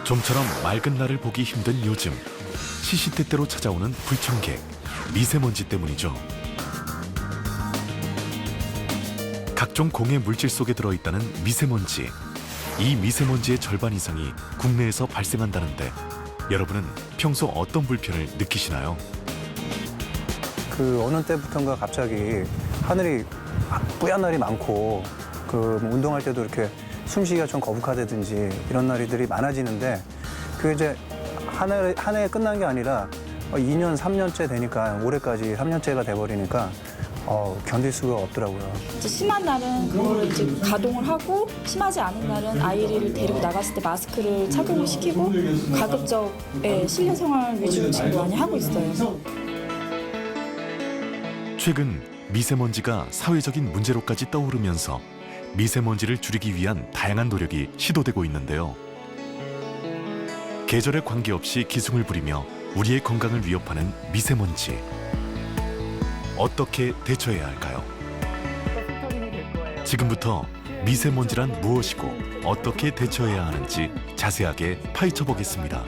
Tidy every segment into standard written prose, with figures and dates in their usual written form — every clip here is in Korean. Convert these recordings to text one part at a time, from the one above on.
좀처럼 맑은 날을 보기 힘든 요즘, 시시때때로 찾아오는 불청객, 미세먼지 때문이죠. 각종 공해 물질 속에 들어있다는 미세먼지. 이 미세먼지의 절반 이상이 국내에서 발생한다는데 여러분은 평소 어떤 불편을 느끼시나요? 그 어느 때부턴가 갑자기 하늘이 뿌연 날이 많고 운동할 때도 이렇게 숨쉬기가 좀 거북하다든지 이런 날들이 많아지는데 그게 이제 한 해에 끝난 게 아니라 2년, 3년째 되니까 올해까지 3년째가 돼버리니까 견딜 수가 없더라고요. 이제 심한 날은 그거를 이제 가동을 하고 심하지 않은 날은 아이를 데리고 나갔을 때 마스크를 착용을 시키고 가급적 실내 생활 위주로 지금 많이 하고 있어요. 최근 미세먼지가 사회적인 문제로까지 떠오르면서 미세먼지를 줄이기 위한 다양한 노력이 시도되고 있는데요. 계절에 관계없이 기승을 부리며 우리의 건강을 위협하는 미세먼지. 어떻게 대처해야 할까요? 지금부터 미세먼지란 무엇이고 어떻게 대처해야 하는지 자세하게 파헤쳐 보겠습니다.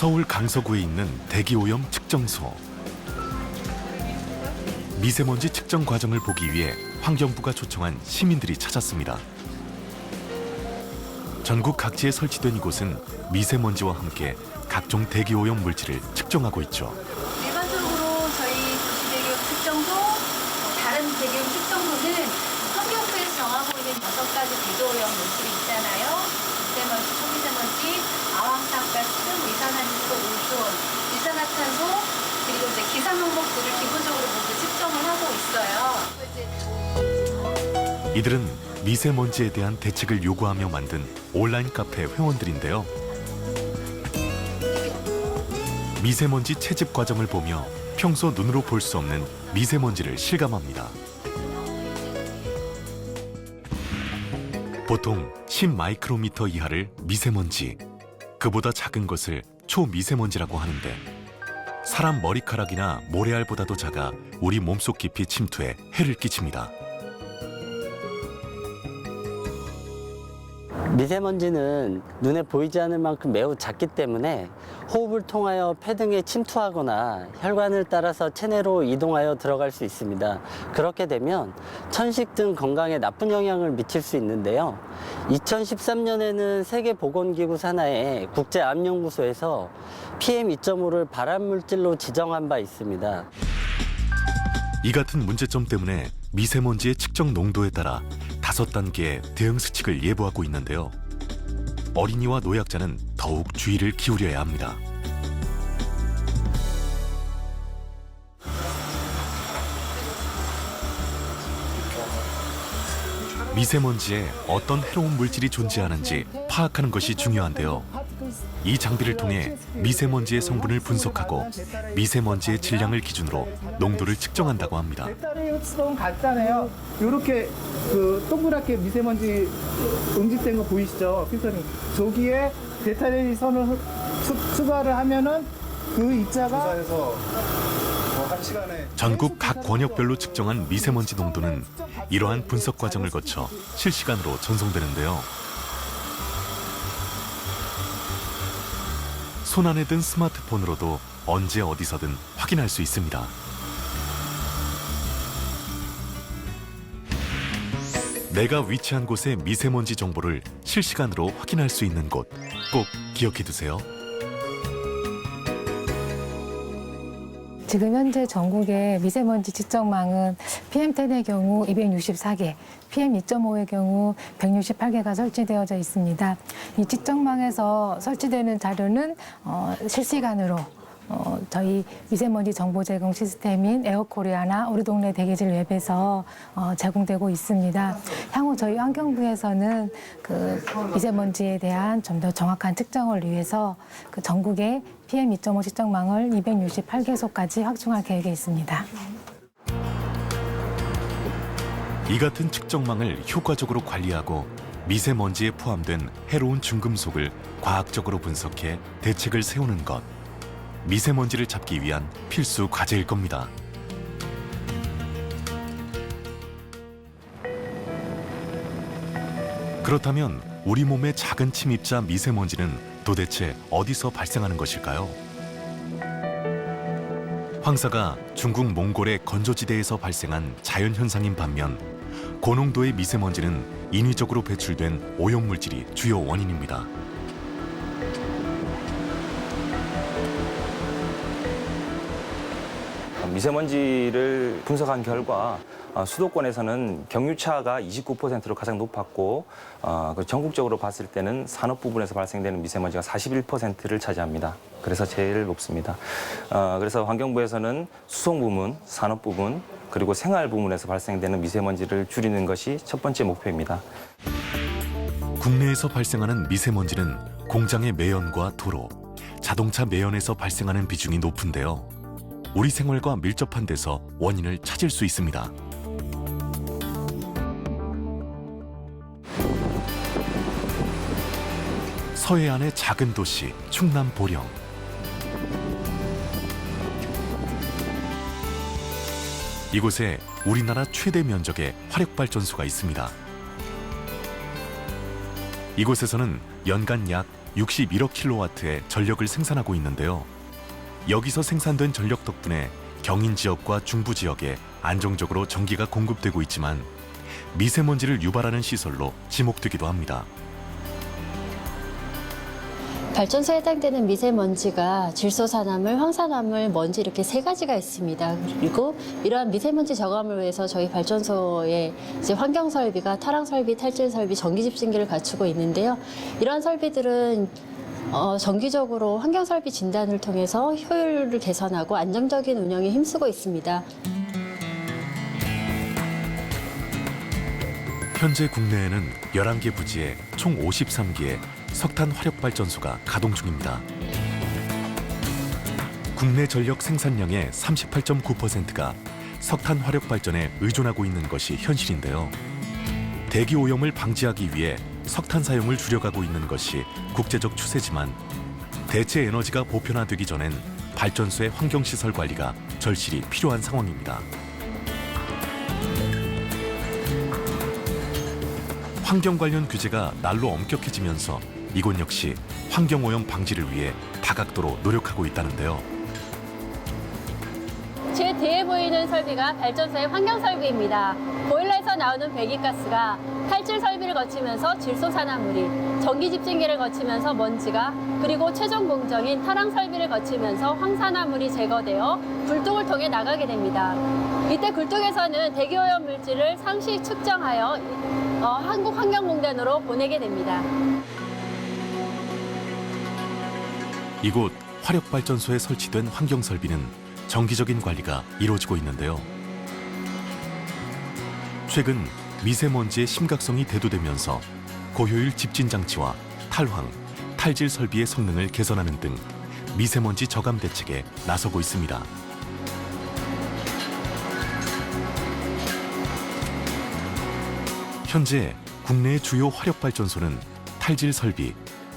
서울 강서구에 있는 대기오염 측정소. 미세먼지 측정 과정을 보기 위해 환경부가 초청한 시민들이 찾았습니다. 전국 각지에 설치된 이곳은 미세먼지와 함께 각종 대기오염 물질을 측정하고 있죠. 일반적으로 저희 도시대기오염 측정소, 다른 대기오염 측정소는 환경부에서 정하고 있는 6가지 대기오염 물질이 있잖아요. 미세먼지, 초미세먼지, 아황산가스, 이산화탄소, 오존, 일산화탄소, 그리고 이제 기상 항목들을 기본적으로 모두 측정을 하고 있어요. 이들은 미세먼지에 대한 대책을 요구하며 만든 온라인 카페 회원들인데요. 미세먼지 채집 과정을 보며 평소 눈으로 볼 수 없는 미세먼지를 실감합니다. 보통 10마이크로미터 이하를 미세먼지, 그보다 작은 것을 초미세먼지라고 하는데 사람 머리카락이나 모래알보다도 작아 우리 몸속 깊이 침투해 해를 끼칩니다. 미세먼지는 눈에 보이지 않을 만큼 매우 작기 때문에 호흡을 통하여 폐 등에 침투하거나 혈관을 따라서 체내로 이동하여 들어갈 수 있습니다. 그렇게 되면 천식 등 건강에 나쁜 영향을 미칠 수 있는데요. 2013년에는 세계보건기구 산하의 국제암연구소에서 PM2.5를 발암물질로 지정한 바 있습니다. 이 같은 문제점 때문에 미세먼지의 측정 농도에 따라 5단계의 대응 수칙을 예보하고 있는데요. 어린이와 노약자는 더욱 주의를 기울여야 합니다. 미세먼지에 어떤 해로운 물질이 존재하는지 파악하는 것이 중요한데요. 이 장비를 통해 미세먼지의 성분을 분석하고 미세먼지의 질량을 기준으로 농도를 측정한다고 합니다. 배터리 흡수는 간단해요. 이렇게 동그랗게 미세먼지 응집된 거 보이시죠? 필터링. 저기에 배터리 선을 추가를 하면은 그 입자가 전국 각 권역별로 측정한 미세먼지 농도는 이러한 분석 과정을 거쳐 실시간으로 전송되는데요. 손안에 든 스마트폰으로도 언제 어디서든 확인할 수 있습니다. 내가 위치한 곳의 미세먼지 정보를 실시간으로 확인할 수 있는 곳 꼭 기억해 두세요. 지금 현재 전국의 미세먼지 측정망은 PM10의 경우 264개, PM2.5의 경우 168개가 설치되어져 있습니다. 이 측정망에서 설치되는 자료는 실시간으로 저희 미세먼지 정보 제공 시스템인 에어코리아나 우리 동네 대기질 웹에서 제공되고 있습니다. 향후 저희 환경부에서는 그 미세먼지에 대한 좀 더 정확한 측정을 위해서 그 전국의 PM2.5 측정망을 268개소까지 확충할 계획에 있습니다. 이 같은 측정망을 효과적으로 관리하고 미세먼지에 포함된 해로운 중금속을 과학적으로 분석해 대책을 세우는 것. 미세먼지를 잡기 위한 필수 과제일 겁니다. 그렇다면 우리 몸의 작은 침입자 미세먼지는 도대체 어디서 발생하는 것일까요? 황사가 중국 몽골의 건조지대에서 발생한 자연현상인 반면 고농도의 미세먼지는 인위적으로 배출된 오염물질이 주요 원인입니다. 미세먼지를 분석한 결과 수도권에서는 경유차가 29%로 가장 높았고 전국적으로 봤을 때는 산업 부분에서 발생되는 미세먼지가 41%를 차지합니다. 그래서 제일 높습니다. 그래서 환경부에서는 수송 부문, 산업 부분, 그리고 생활 부문에서 발생되는 미세먼지를 줄이는 것이 첫 번째 목표입니다. 국내에서 발생하는 미세먼지는 공장의 매연과 도로, 자동차 매연에서 발생하는 비중이 높은데요. 우리 생활과 밀접한 데서 원인을 찾을 수 있습니다. 서해안의 작은 도시 충남 보령. 이곳에 우리나라 최대 면적의 화력발전소가 있습니다. 이곳에서는 연간 약 61억 킬로와트의 전력을 생산하고 있는데요. 여기서 생산된 전력 덕분에 경인 지역과 중부 지역에 안정적으로 전기가 공급되고 있지만 미세먼지를 유발하는 시설로 지목되기도 합니다. 발전소에 해당되는 미세먼지가 질소산화물, 황산화물, 먼지 이렇게 세 가지가 있습니다. 그리고 이러한 미세먼지 저감을 위해서 저희 발전소에 이제 환경 설비가 타랑 설비, 탈질 설비, 전기 집진기를 갖추고 있는데요. 이러한 설비들은 정기적으로 환경 설비 진단을 통해서 효율을 개선하고 안정적인 운영에 힘쓰고 있습니다. 현재 국내에는 11개 부지에 총 53기의 석탄 화력발전소가 가동 중입니다. 국내 전력 생산량의 38.9%가 석탄 화력발전에 의존하고 있는 것이 현실인데요. 대기 오염을 방지하기 위해 석탄 사용을 줄여가고 있는 것이 국제적 추세지만 대체 에너지가 보편화되기 전엔 발전소의 환경시설 관리가 절실히 필요한 상황입니다. 환경 관련 규제가 날로 엄격해지면서 이곳 역시 환경오염 방지를 위해 다각도로 노력하고 있다는데요. 제 뒤에 보이는 설비가 발전소의 환경 설비입니다. 보일러에서 나오는 배기가스가 탈질 설비를 거치면서 질소산화물이, 전기 집진기를 거치면서 먼지가, 그리고 최종 공정인 타랑 설비를 거치면서 황산화물이 제거되어 굴뚝을 통해 나가게 됩니다. 이때 굴뚝에서는 대기오염 물질을 상시 측정하여 한국환경공단으로 보내게 됩니다. 이곳 화력발전소에 설치된 환경설비는 정기적인 관리가 이루어지고 있는데요. 최근 미세먼지의 심각성이 대두되면서 고효율 집진장치와 탈황, 탈질 설비의 성능을 개선하는 등 미세먼지 저감 대책에 나서고 있습니다. 현재 국내의 주요 화력발전소는 탈질 설비,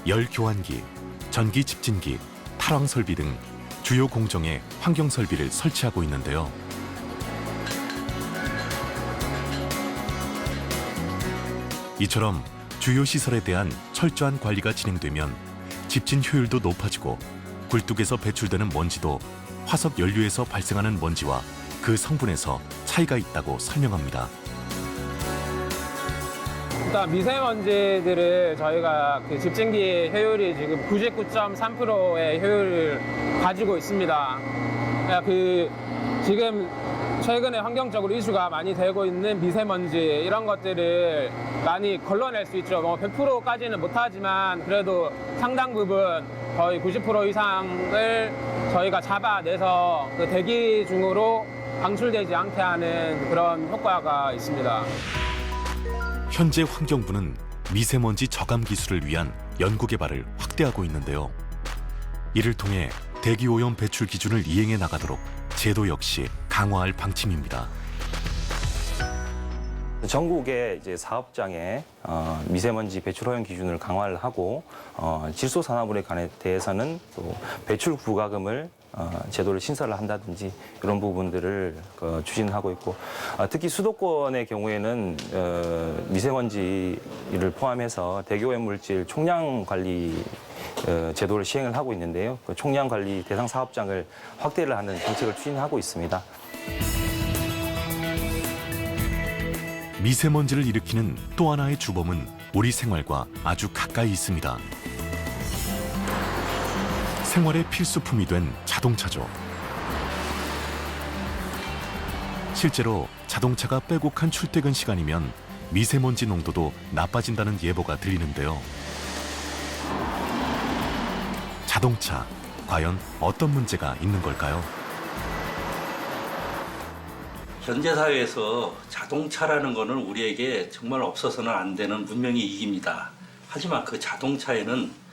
열 교환기, 전기 집진기, 탈황 설비 등 주요 공정에 환경 설비를 설치하고 있는데요. 이처럼 주요 시설에 대한 철저한 관리가 진행되면 집진 효율도 높아지고 굴뚝에서 배출되는 먼지도 화석 연료에서 발생하는 먼지와 그 성분에서 차이가 있다고 설명합니다. 일단 미세먼지들을 저희가 그 집진기 효율이 지금 99.3%의 효율을 가지고 있습니다. 지금 최근에 환경적으로 이슈가 많이 되고 있는 미세먼지 이런 것들을 많이 걸러낼 수 있죠. 100%까지는 못하지만 그래도 상당 부분 거의 90% 이상을 저희가 잡아내서 그 대기 중으로 방출되지 않게 하는 그런 효과가 있습니다. 현재 환경부는 미세먼지 저감 기술을 위한 연구 개발을 확대하고 있는데요. 이를 통해 대기오염 배출 기준을 이행해 나가도록 제도 역시 강화할 방침입니다. 전국의 이제 사업장에 미세먼지 배출 허용 기준을 강화를 하고 질소산화물에 대해서는 또 배출 부과금을 제도를 신설을 한다든지 이런 부분들을 추진하고 있고 특히 수도권의 경우에는 미세먼지를 포함해서 대기오염 물질 총량 관리 제도를 시행을 하고 있는데요. 그 총량 관리 대상 사업장을 확대를 하는 정책을 추진하고 있습니다. 미세먼지를 일으키는 또 하나의 주범은 우리 생활과 아주 가까이 있습니다. 생활의 필수품이 된 자동차죠. 실제로 자동차가 빼곡한 출퇴근 시간이면 미세먼지 농도도 나빠진다는 예보가 들리는데요. 자동차, 과연 어떤 문제가 있는 걸까요? 현재 사회에서 자동차라는 거는 우리에게 정말 없어서는 안 되는 문명의 이익입니다. 하지만 그 자동차에는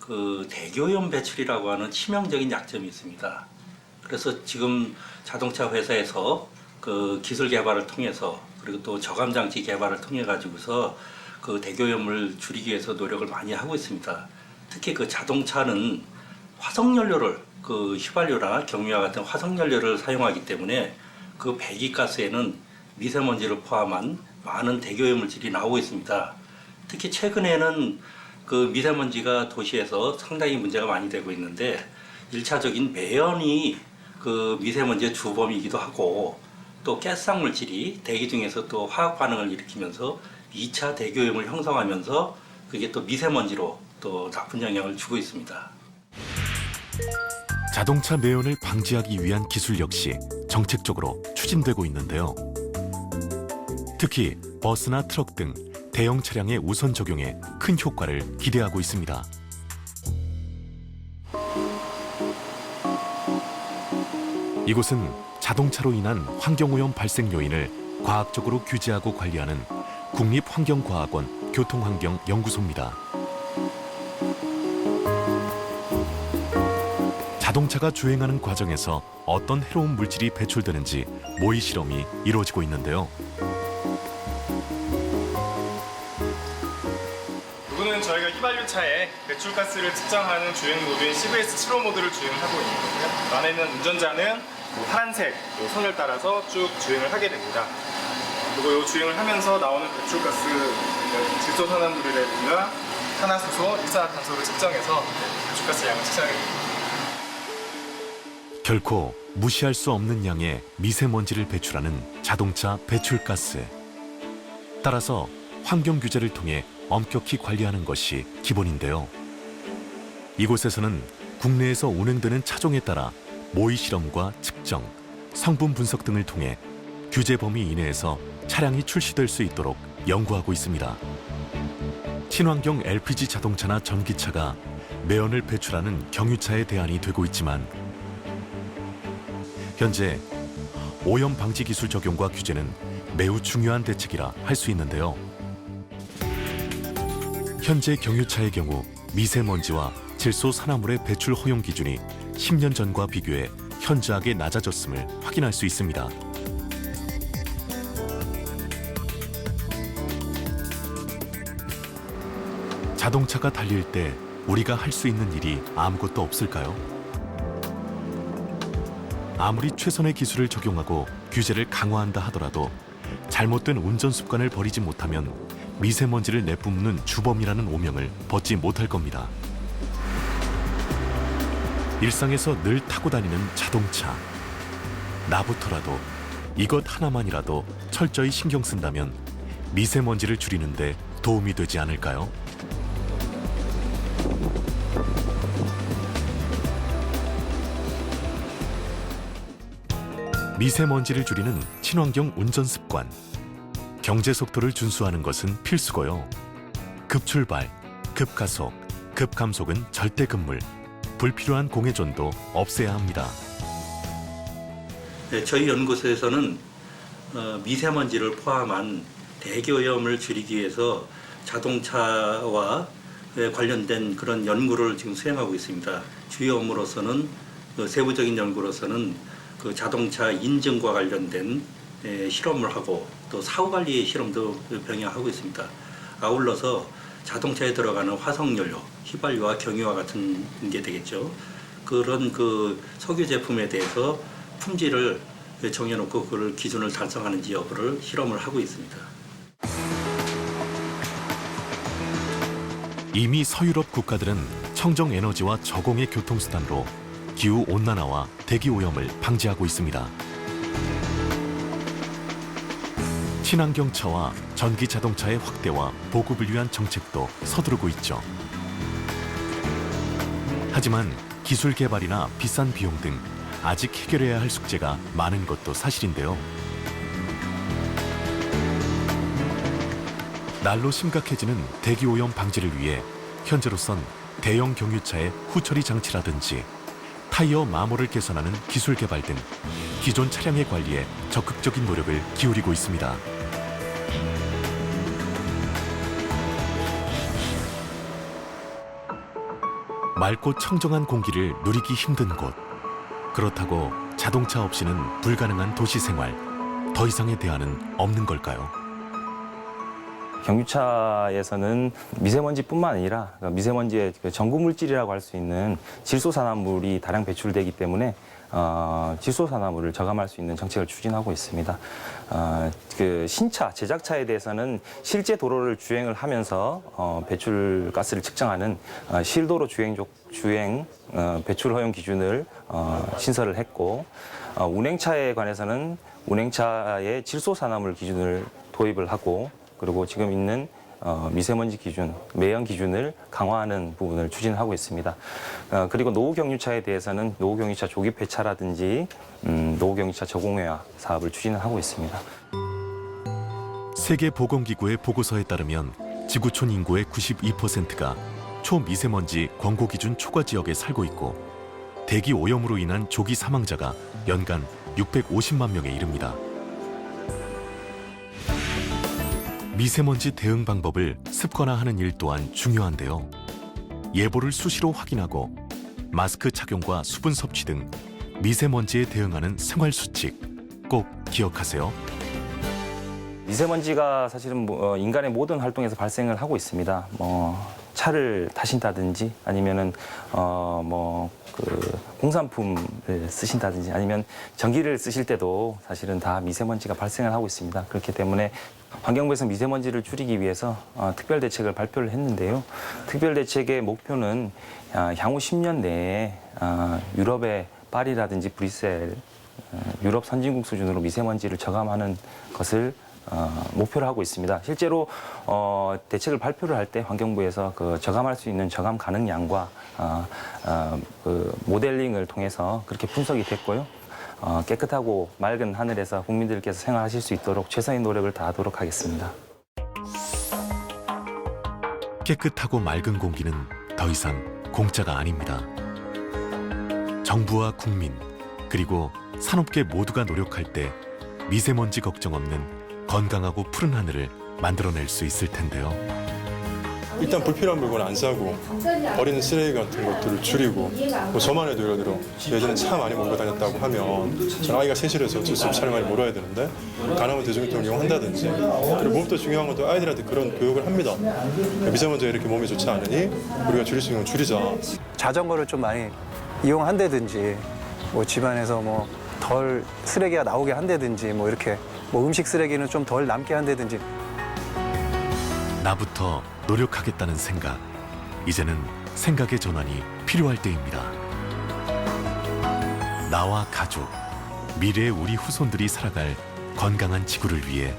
그 대기오염 배출이라고 하는 치명적인 약점이 있습니다. 그래서 지금 자동차 회사에서 그 기술 개발을 통해서 그리고 또 저감 장치 개발을 통해 가지고서 그 대기오염을 줄이기 위해서 노력을 많이 하고 있습니다. 특히 그 자동차는 화석연료를 그 휘발유나 경유와 같은 화석연료를 사용하기 때문에 그 배기가스에는 미세먼지를 포함한 많은 대기오염 물질이 나오고 있습니다. 특히 최근에는 그 미세먼지가 도시에서 상당히 문제가 많이 되고 있는데 1차적인 매연이 그 미세먼지의 주범이기도 하고 또 가스상 물질이 대기 중에서 또 화학 반응을 일으키면서 2차 대기오염을 형성하면서 그게 또 미세먼지로 또 나쁜 영향을 주고 있습니다. 자동차 매연을 방지하기 위한 기술 역시 정책적으로 추진되고 있는데요. 특히 버스나 트럭 등 대형 차량의 우선 적용에 큰 효과를 기대하고 있습니다. 이곳은 자동차로 인한 환경오염 발생 요인을 과학적으로 규제하고 관리하는 국립환경과학원 교통환경연구소입니다. 자동차가 주행하는 과정에서 어떤 해로운 물질이 배출되는지 모의 실험이 이루어지고 있는데요. 이거는 저희가 휘발유차에 배출가스를 측정하는 주행 모드인 CVS 7호 모드를 주행하고 있는 거고요. 안에는 운전자는 파란색 선을 따라서 쭉 주행을 하게 됩니다. 그리고 이 주행을 하면서 나오는 배출가스, 질소산화물이라든가 탄화수소, 일산화탄소를 측정해서 배출가스 양을 측정하게 됩니다. 결코 무시할 수 없는 양의 미세먼지를 배출하는 자동차 배출가스. 따라서 환경 규제를 통해 엄격히 관리하는 것이 기본인데요. 이곳에서는 국내에서 운행되는 차종에 따라 모의 실험과 측정, 성분 분석 등을 통해 규제 범위 이내에서 차량이 출시될 수 있도록 연구하고 있습니다. 친환경 LPG 자동차나 전기차가 매연을 배출하는 경유차의 대안이 되고 있지만 현재 오염 방지 기술 적용과 규제는 매우 중요한 대책이라 할 수 있는데요. 현재 경유차의 경우 미세먼지와 질소 산화물의 배출 허용 기준이 10년 전과 비교해 현저하게 낮아졌음을 확인할 수 있습니다. 자동차가 달릴 때 우리가 할 수 있는 일이 아무것도 없을까요? 아무리 최선의 기술을 적용하고 규제를 강화한다 하더라도 잘못된 운전 습관을 버리지 못하면 미세먼지를 내뿜는 주범이라는 오명을 벗지 못할 겁니다. 일상에서 늘 타고 다니는 자동차. 나부터라도 이것 하나만이라도 철저히 신경 쓴다면 미세먼지를 줄이는 데 도움이 되지 않을까요? 미세먼지를 줄이는 친환경 운전 습관. 경제 속도를 준수하는 것은 필수고요. 급출발, 급가속, 급감속은 절대 금물. 불필요한 공회전도 없애야 합니다. 네, 저희 연구소에서는 미세먼지를 포함한 대기오염을 줄이기 위해서 자동차와 관련된 그런 연구를 지금 수행하고 있습니다. 주요 업무로서는 세부적인 연구로서는 그 자동차 인증과 관련된 실험을 하고 또 사후관리 실험도 병행하고 있습니다. 아울러서 자동차에 들어가는 화석연료, 휘발유와 경유와 같은 게 되겠죠. 그런 그 석유 제품에 대해서 품질을 정해놓고 그걸 기준을 달성하는지 여부를 실험을 하고 있습니다. 이미 서유럽 국가들은 청정 에너지와 저공해 교통수단으로 기후 온난화와 대기 오염을 방지하고 있습니다. 친환경차와 전기 자동차의 확대와 보급을 위한 정책도 서두르고 있죠. 하지만 기술 개발이나 비싼 비용 등 아직 해결해야 할 숙제가 많은 것도 사실인데요. 날로 심각해지는 대기 오염 방지를 위해 현재로선 대형 경유차의 후처리 장치라든지 타이어 마모를 개선하는 기술 개발 등 기존 차량의 관리에 적극적인 노력을 기울이고 있습니다. 맑고 청정한 공기를 누리기 힘든 곳. 그렇다고 자동차 없이는 불가능한 도시 생활. 더 이상의 대안은 없는 걸까요? 경유차에서는 미세먼지뿐만 아니라 미세먼지의 전구 물질이라고 할 수 있는 질소산화물이 다량 배출되기 때문에 질소산화물을 저감할 수 있는 정책을 추진하고 있습니다. 그 신차, 제작차에 대해서는 실제 도로를 주행을 하면서 배출가스를 측정하는 실도로 주행 배출 허용 기준을 신설을 했고, 운행차에 관해서는 운행차의 질소산화물 기준을 도입을 하고, 그리고 지금 있는 미세먼지 기준, 매연 기준을 강화하는 부분을 추진하고 있습니다. 그리고 노후경유차에 대해서는 노후경유차 조기 폐차라든지 노후경유차 저공해화 사업을 추진하고 있습니다. 세계보건기구의 보고서에 따르면 지구촌 인구의 92%가 초미세먼지 권고기준 초과 지역에 살고 있고 대기 오염으로 인한 조기 사망자가 연간 650만 명에 이릅니다. 미세먼지 대응 방법을 습관화하는 일 또한 중요한데요. 예보를 수시로 확인하고 마스크 착용과 수분 섭취 등 미세먼지에 대응하는 생활 수칙 꼭 기억하세요. 미세먼지가 사실은 인간의 모든 활동에서 발생을 하고 있습니다. 차를 타신다든지 아니면은 공산품을 쓰신다든지 아니면 전기를 쓰실 때도 사실은 다 미세먼지가 발생을 하고 있습니다. 그렇기 때문에 환경부에서 미세먼지를 줄이기 위해서 특별 대책을 발표를 했는데요. 특별 대책의 목표는 향후 10년 내에 유럽의 파리라든지 브뤼셀, 유럽 선진국 수준으로 미세먼지를 저감하는 것을 목표를 하고 있습니다. 실제로 대책을 발표를 할 때 환경부에서 그 저감할 수 있는 저감 가능량과 그 모델링을 통해서 그렇게 분석이 됐고요. 깨끗하고 맑은 하늘에서 국민들께서 생활하실 수 있도록 최선의 노력을 다하도록 하겠습니다. 깨끗하고 맑은 공기는 더 이상 공짜가 아닙니다. 정부와 국민 그리고 산업계 모두가 노력할 때 미세먼지 걱정 없는 건강하고 푸른 하늘을 만들어낼 수 있을 텐데요. 일단 불필요한 물건 안 사고 버리는 쓰레기 같은 것들을 줄이고 저만 해도 예를 들어 예전에 차 많이 몰고 다녔다고 하면 전 아이가 세실해서 어쩔 수 없이 차를 많이 몰아야 되는데 가능하면 대중교통을 이용한다든지 그리고 무엇보다 중요한 것도 아이들한테 그런 교육을 합니다. 미세먼지가 이렇게 몸에 좋지 않으니 우리가 줄일 수 있는 건 줄이자. 자전거를 좀 많이 이용한다든지 집안에서 덜 쓰레기가 나오게 한다든지 이렇게 음식 쓰레기는 좀 덜 남게 한다든지. 나부터 노력하겠다는 생각. 이제는 생각의 전환이 필요할 때입니다. 나와 가족, 미래의 우리 후손들이 살아갈 건강한 지구를 위해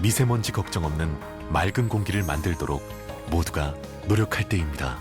미세먼지 걱정 없는 맑은 공기를 만들도록 모두가 노력할 때입니다.